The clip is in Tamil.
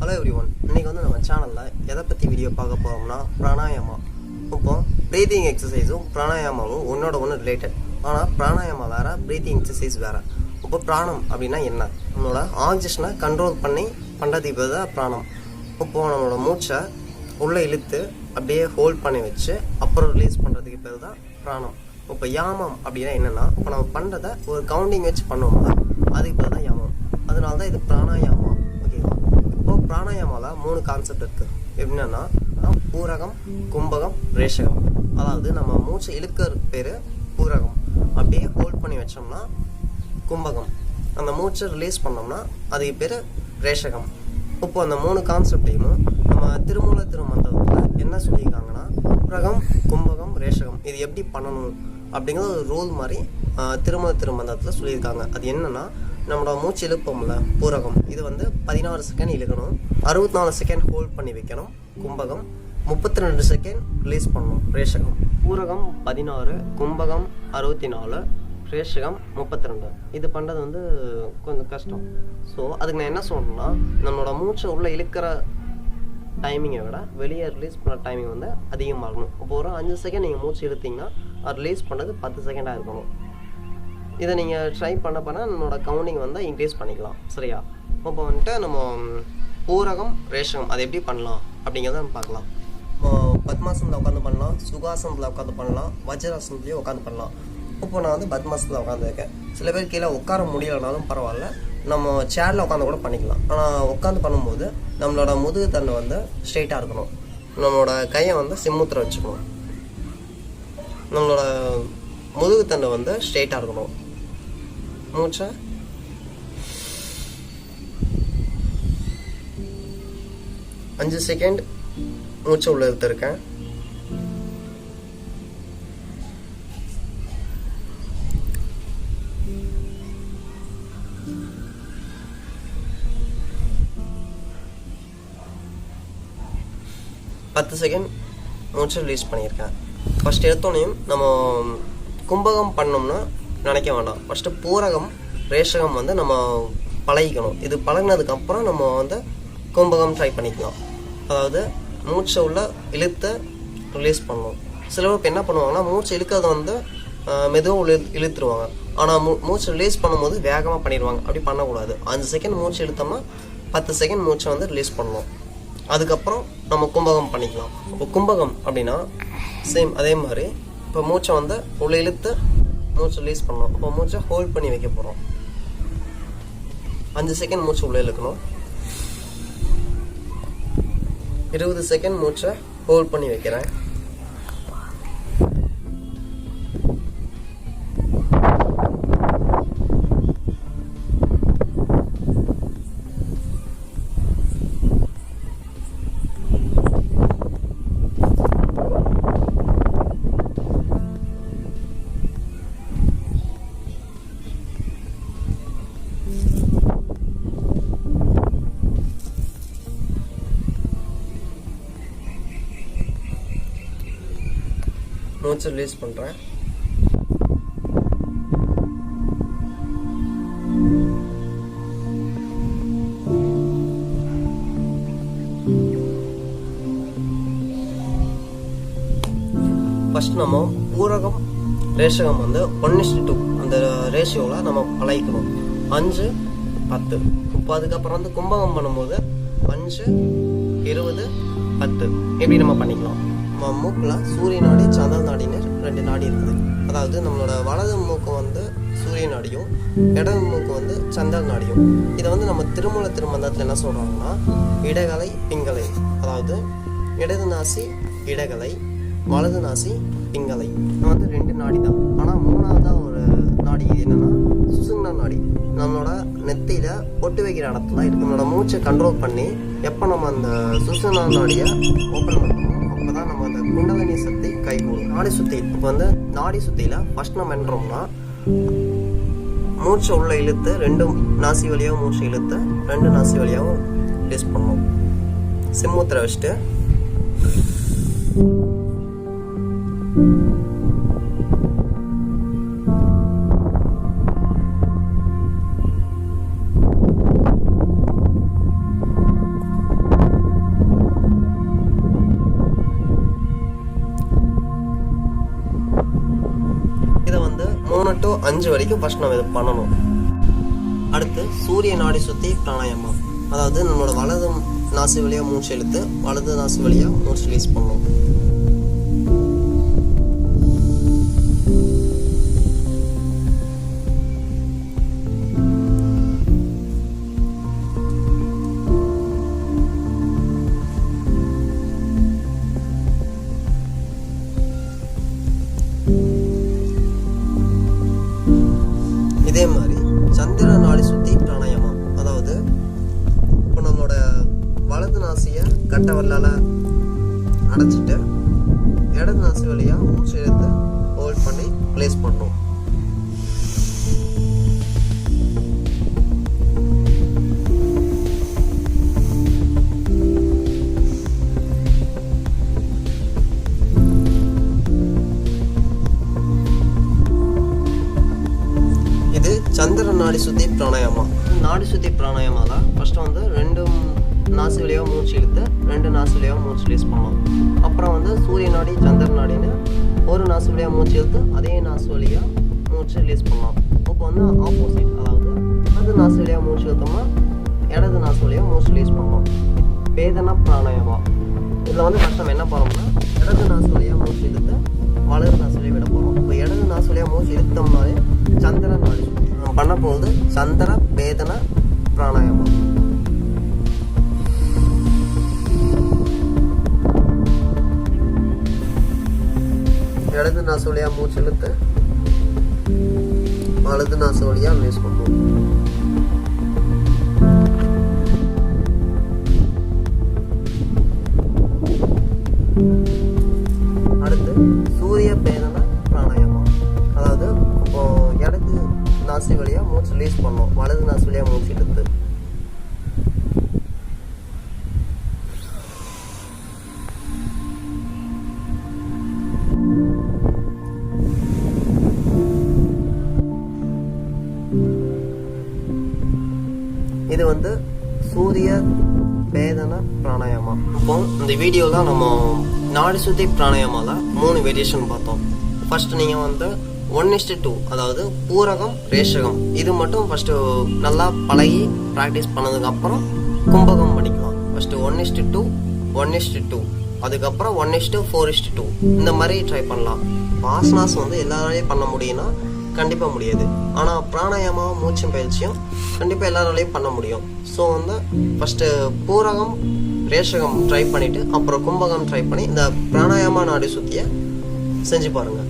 ஹலோ எவ்ரிஒன், இன்றைக்கி வந்து நம்ம சேனலில் எதை பற்றி வீடியோ பார்க்க போகிறோம்னா பிராணாயாமா. இப்போ ப்ரீத்திங் எக்ஸசைஸும் பிராணாயாமாவும் ஒன்று ரிலேட்டட். ஆனால் பிராணாயாமா வேறு, ப்ரீத்திங் எக்ஸசைஸ் வேறு. இப்போ பிராணம் அப்படின்னா என்ன? நம்மளோட ஆக்சிஜனை கண்ட்ரோல் பண்ணி பண்ணுறதுக்கு பேர் தான் பிராணம். இப்போது நம்மளோட மூச்சை உள்ளே இழுத்து அப்படியே ஹோல்ட் பண்ணி வச்சு அப்புறம் ரிலீஸ் பண்ணுறதுக்கு பேர் தான் பிராணம். இப்போ யாமம் அப்படின்னா என்னென்னா, இப்போ நம்ம பண்ணுறதை ஒரு கவுண்டிங் வச்சு பண்ணுவோம்ல, அதுக்கு பேர் தான் யாமம். அதனால தான் இது பிராணாயாமா. ஓகேவா? இப்போ பிராணாயாமாவில் 3 கான்செப்ட் இருக்குது. எப்படின்னா பூரகம், கும்பகம், ரேஷகம். அதாவது நம்ம மூச்சை இழுக்கிற பேர் பூரகம், அப்படியே ஹோல்ட் பண்ணி வச்சோம்னா கும்பகம், அந்த மூச்சை ரிலீஸ் பண்ணோம்னா அதுக்கு பேர் ரேஷகம். இப்போ அந்த 3 கான்செப்டையும் நம்ம திருமூல திருமந்திரத்தில் என்ன சொல்லியிருக்காங்கன்னா, பூரகம், கும்பகம், ரேஷகம் இது எப்படி பண்ணணும் அப்படிங்கிற ஒரு ரூல் மாதிரி திருமூல திருமந்திரத்தில் சொல்லியிருக்காங்க. அது என்னன்னா, நம்மளோட மூச்சு இழுப்போம்ல பூரகம், இது வந்து 16 செகண்ட் இழுக்கணும், 64 செகண்ட் ஹோல்ட் பண்ணி வைக்கணும். கும்பகம் 32 செகண்ட் ரிலீஸ் பண்ணணும். ரேஷகம் பூரகம் 16, கும்பகம் 64, ரேஷகம் 32. இது பண்ணுறது வந்து கொஞ்சம் கஷ்டம். ஸோ அதுக்கு நான் என்ன சொல்லணும்னா, நம்மளோட மூச்சை உள்ளே இழுக்கிற டைமிங்கை விட வெளியே ரிலீஸ் பண்ணுற டைமிங் வந்து அதிகமாக இருக்கணும். இப்போ ஒரு 5 செகண்ட் நீங்கள் மூச்சு இழுத்தீங்கன்னா அது ரிலீஸ் பண்ணுறது 10 செகண்டாக இருக்கணும். இதை நீங்கள் ட்ரை பண்ண நம்மளோட கவுண்டிங் வந்து இன்க்ரீஸ் பண்ணிக்கலாம். சரியா? இப்போ வந்துட்டு நம்ம பூரகம், ரேஷகம் அதை எப்படி பண்ணலாம் அப்படிங்கிறத நம்ம பார்க்கலாம். பத்மாசனத்தில் உட்காந்து பண்ணலாம், சுகாசனத்தில் உட்காந்து பண்ணலாம், வஜ்ராசனத்துலேயும் உட்காந்து பண்ணலாம். இப்போ நான் வந்து பத்மாசனத்தில் உட்காந்துருக்கேன். சில பேர் கீழே உட்கார முடியலைனாலும் பரவாயில்ல, நம்ம சேரில் உட்காந்து கூட பண்ணிக்கலாம். ஆனால் உட்காந்து பண்ணும்போது நம்மளோட முதுகு தண்டு வந்து ஸ்ட்ரெயிட்டாக இருக்கணும். நம்மளோட கையை வந்து சிம்முத்திர வச்சுக்கணும். நம்மளோட முதுகு தண்டு வந்து ஸ்ட்ரெயிட்டாக இருக்கணும். மூச்சை 5 செகண்ட் மூச்சை உள்ள எடுத்திருக்கேன். பத்து செகண்ட் மூச்சை ரிலீஸ் பண்ணியிருக்கேன். ஃபஸ்ட் எடுத்தோடனையும் நம்ம கும்பகம் பண்ணோம்னா நினைக்க வேண்டாம். ஃபஸ்ட்டு பூரகம், ரேஷகம் வந்து நம்ம பழகிக்கணும். இது பழகினதுக்கப்புறம் நம்ம வந்து கும்பகம் ட்ரை பண்ணிக்கலாம். அதாவது மூச்சை உள்ள இழுத்து ரிலீஸ் பண்ணணும். சில பேருக்கு என்ன பண்ணுவாங்கன்னா, மூச்சை இழுக்கிறத வந்து மெதுவாக இழுத்துருவாங்க. ஆனால் மூச்சை ரிலீஸ் பண்ணும்போது வேகமாக பண்ணிடுவாங்க. அப்படி பண்ணக்கூடாது. 5 செகண்ட் மூச்சு இழுத்தோம்னா 10 செகண்ட் மூச்சை வந்து ரிலீஸ் பண்ணணும். அதுக்கப்புறம் நம்ம கும்பகம் பண்ணிக்கலாம். இப்போ கும்பகம் அப்படின்னா சேம் அதே மாதிரி இப்போ மூச்சை வந்து உள்ளே இழுத்து மூச்சை ரிலீஸ் பண்ணணும். இப்போ மூச்சை ஹோல்ட் பண்ணி வைக்க போகிறோம். 5 செகண்ட் மூச்சை உள்ளே இழுக்கணும், 20 செகண்ட் மூச்சை ஹோல்ட் பண்ணி வைக்கிறேன். மூச்சு ரிலீஸ் பண்ணுறேன். ஃபஸ்ட் நம்ம பூரகம், ரேஷகம் வந்து 1:2 அந்த ரேஷியோவில் நம்ம பழகிக்கணும். 5, 10. இப்போ அதுக்கப்புறம் வந்து கும்பகம் பண்ணும்போது 5, 20, 10 எப்படி நம்ம பண்ணிக்கலாம். நம்ம மூக்கில் சூரிய நாடி, சந்திர நாடின்னு 2 நாடி இருக்குது. அதாவது நம்மளோட வலது மூக்கு வந்து சூரிய நாடியும், இடது மூக்கு வந்து சந்திர நாடியும். இதை வந்து நம்ம திருமூல திருமந்திரத்தில் என்ன சொல்கிறாங்கன்னா, இடகலை, பிங்கலை. அதாவது இடது நாசி இடகலை, வலது நாசி பிங்கலை. இது வந்து 2 நாடி தான். ஆனால் 3ஆவதாக ஒரு நாடி என்னென்னா சுசும்னா நாடி. நம்மளோட நெத்தியில் பொட்டு வைக்கிற இடத்துல இருக்கு. நம்மளோட மூச்சை கண்ட்ரோல் பண்ணி எப்போ நம்ம அந்த சுசும்னா நாடியை ஓப்பன் பண்ணுறோம், அப்போதான் நம்ம அந்த குண்டலினி சக்தி கைகூடும். நாடி சுத்தி, இப்போ வந்து நாடி சுத்தியில் ஃபர்ஸ்ட் நம்ம என்னறோம்னா, மூச்சை உள்ள இழுத்து 2 நாசி வழியாகவும் மூச்சை இழுத்து 2 நாசி வழியாகவும் ரிலீஸ் பண்ணணும். சிம்முத்திர வச்சுட்டு to 5 வரைக்கும் ஃபர்ஸ்ட் நம்ம இது பண்ணணும். அடுத்து சூரிய நாடி சுத்தி பிராணாயாமா. அதாவது நம்மளோட வலது நாசி வழியா மூச்சு இழுத்து வலது நாசி வழியா மூச்சு ரிலீஸ் பண்ணணும். இதே மாதிரி சந்திர நாடி சுத்தி பிராணாயாமா. அதாவது இப்போ நம்மளோட வலது நாசியை கட்டை வரலால அடைச்சிட்டு இடது நாசி வழியா மூச்சு இழுத்து ஹோல்ட் பண்ணி ரிலீஸ் பண்ணணும். இது சந்திர நாடி சுத்தி பிராணாயாமா. நாடி சுத்தி பிராணாயாமால ஃபர்ஸ்ட் வந்து 2 நாசி வழியா மூச்சு இழுத்து 2 நாசி வழியா மூச்சு ரிலீஸ் பண்ணலாம். அப்புறம் வந்து சூரிய நாடி சந்திர நாடின்னு ஒரு நாசி வழியா மூச்சு இழுத்து அதே நாசி வழியா மூச்சு ரிலீஸ் பண்ணலாம். இப்போ வந்து ஆப்போசிட், அதாவது இடது நாசி வழியா மூச்சு இழுத்தோம்னா இடது நாசி வழியா மூச்சு ரிலீஸ் பண்ணலாம். வேதனா பிராணாயாமா. இதில் வந்து ஃபர்ஸ்ட் நம்ம என்ன பண்ணோம்னா இடது நாசி வழியா மூச்சு இழுத்து வலது நாசி வழியா விட போகிறோம். இப்போ இடது நாசி வழியா மூச்சு இழுத்தோம்னாலே சந்திர நாடி நம்ம பண்ண போகுது சந்திர வேதன பிராணாயாமா. இடது நாசி வழியா மூச்சு இழுத்து வலது நாசி வழியா ரிலீஸ் பண்ணுவோம். அடுத்து சூரிய பேதன பிராணாயாமா. அதாவது இப்போ இடது நாசி வழியா மூச்சு ரிலீஸ் பண்ணோம், வலது நாசி வழியா மூச்சு இழுத்து. இது வந்து சூரிய பேதன பிராணாயாமா. இப்போ இந்த வீடியோல நம்ம நாடி சுத்தி பிராணாயாமால 3 வேரியேஷன் பார்த்தோம். ஃபர்ஸ்ட் நீங்க வந்து 1:2, அதாவது பூரகம் ரேஷகம் இது மட்டும் ஃபர்ஸ்ட் நல்லா பழகி ப்ராக்டிஸ் பண்ணதுக்கு அப்புறம் கும்பகம் பண்ணிக்கலாம். ஃபர்ஸ்ட் 1:2 1:2, அதுக்கப்புறம் 1:4:2 இந்த மாதிரி ட்ரை பண்ணலாம். ஆசனாஸ் வந்து எல்லாராலையும் பண்ண முடியும்னா கண்டிப்பாக முடியாது. ஆனால் பிராணாயாமாவும் மூச்சு பயிற்சியும் கண்டிப்பாக எல்லாராலையும் பண்ண முடியும். ஸோ வந்து ஃபஸ்ட்டு பூரகம் ரேஷகம் ட்ரை பண்ணிவிட்டு அப்புறம் கும்பகம் ட்ரை பண்ணி இந்த பிராணாயாமா நாடி சுத்தியை செஞ்சு பாருங்கள்.